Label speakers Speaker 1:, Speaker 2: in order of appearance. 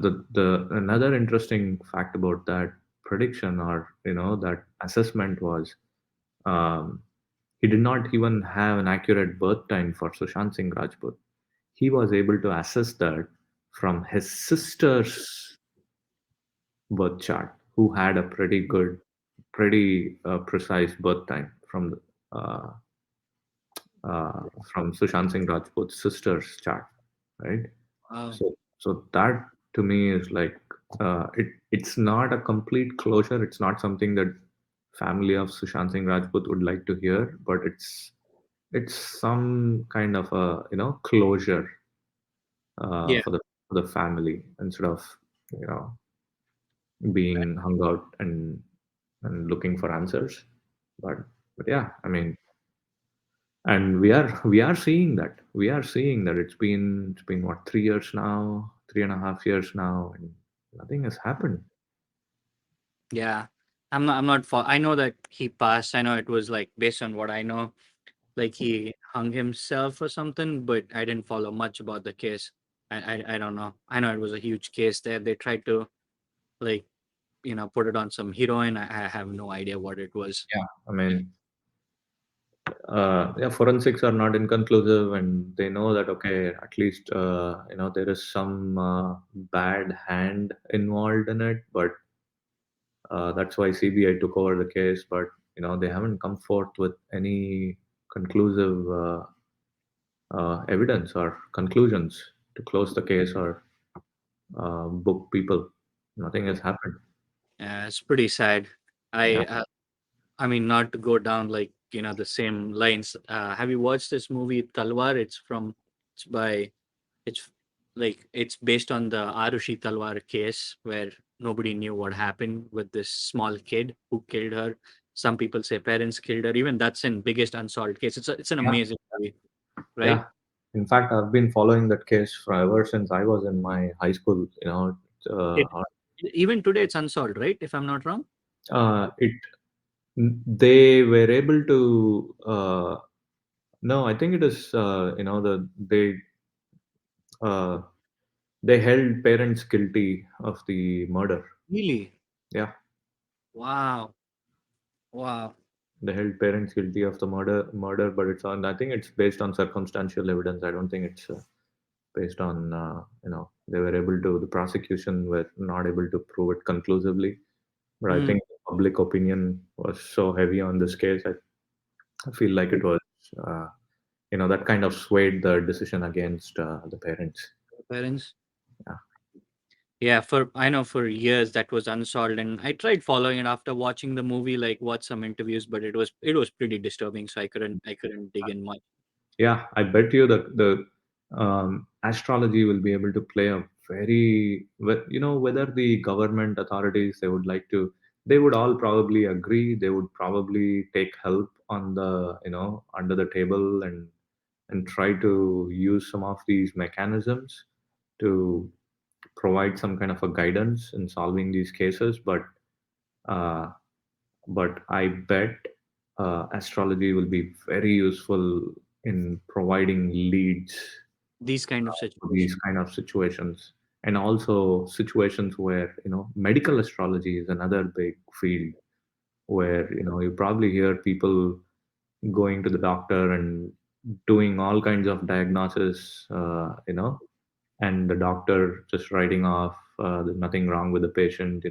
Speaker 1: The another interesting fact about that prediction, or that assessment, was um, he did not even have an accurate birth time for Sushant Singh Rajput. He was able to assess that from his sister's birth chart, who had a pretty good, pretty precise birth time uh, from Sushant Singh Rajput's sister's chart, right?
Speaker 2: Wow.
Speaker 1: So that to me is like, it's not a complete closure. It's not something that family of Sushant Singh Rajput would like to hear, but it's some kind of a closure
Speaker 2: Yeah.
Speaker 1: for the family, instead of you know being hung out and looking for answers. But yeah, I mean, and we are seeing that, it's been what, 3 years now, 3.5 years now, and nothing has happened.
Speaker 2: Yeah. I'm not for I know that he passed. I know it was like based on what I know, like he hung himself or something, but I didn't follow much about the case. I don't know. I know it was a huge case there. They tried to like, put it on some heroin. I have no idea what it was.
Speaker 1: Yeah, I mean, yeah, forensics are not inconclusive, and they know that, okay, at least there is some bad hand involved in it, but that's why CBI took over the case. But they haven't come forth with any conclusive evidence or conclusions to close the case or book people. Nothing has happened.
Speaker 2: It's pretty sad.
Speaker 1: Yeah,
Speaker 2: I mean, not to go down like the same lines. Have you watched this movie Talwar? It's by it's it's based on the Aarushi Talwar case where nobody knew what happened with this small kid who killed her. Some people say parents killed her. Even that's in biggest unsolved case. It's an
Speaker 1: yeah,
Speaker 2: amazing movie, right?
Speaker 1: yeah. In fact, I've been following that case ever since I was in my high school.
Speaker 2: It
Speaker 1: Uh,
Speaker 2: even today it's unsolved, right? If I'm not wrong.
Speaker 1: it they were able to. No, I think it is. Uh, they held parents guilty of the murder.
Speaker 2: Really?
Speaker 1: Yeah,
Speaker 2: Wow. Wow.
Speaker 1: they held parents guilty of the murder, but it's on. I think it's based on circumstantial evidence. I don't think it's based on they were able to. The prosecution were not able to prove it conclusively, but I
Speaker 2: Mm.
Speaker 1: think public opinion was so heavy on this case. I feel like it was. That kind of swayed the decision against the parents.
Speaker 2: Parents.
Speaker 1: Yeah,
Speaker 2: Yeah, for I know for years that was unsolved, and I tried following it after watching the movie, like watch some interviews, but it was pretty disturbing, so I couldn't dig in much.
Speaker 1: yeah. I bet you that the astrology will be able to play a whether the government authorities, they would all probably agree. They would probably take help on the under the table, and try to use some of these mechanisms to provide some kind of a guidance in solving these cases. Uh, but I bet astrology will be very useful in providing leads
Speaker 2: These kind of
Speaker 1: for these
Speaker 2: situations.
Speaker 1: kind of situations, and also situations where medical astrology is another big field, where you probably hear people going to the doctor and doing all kinds of diagnosis, and the doctor just writing off, there's nothing wrong with the patient,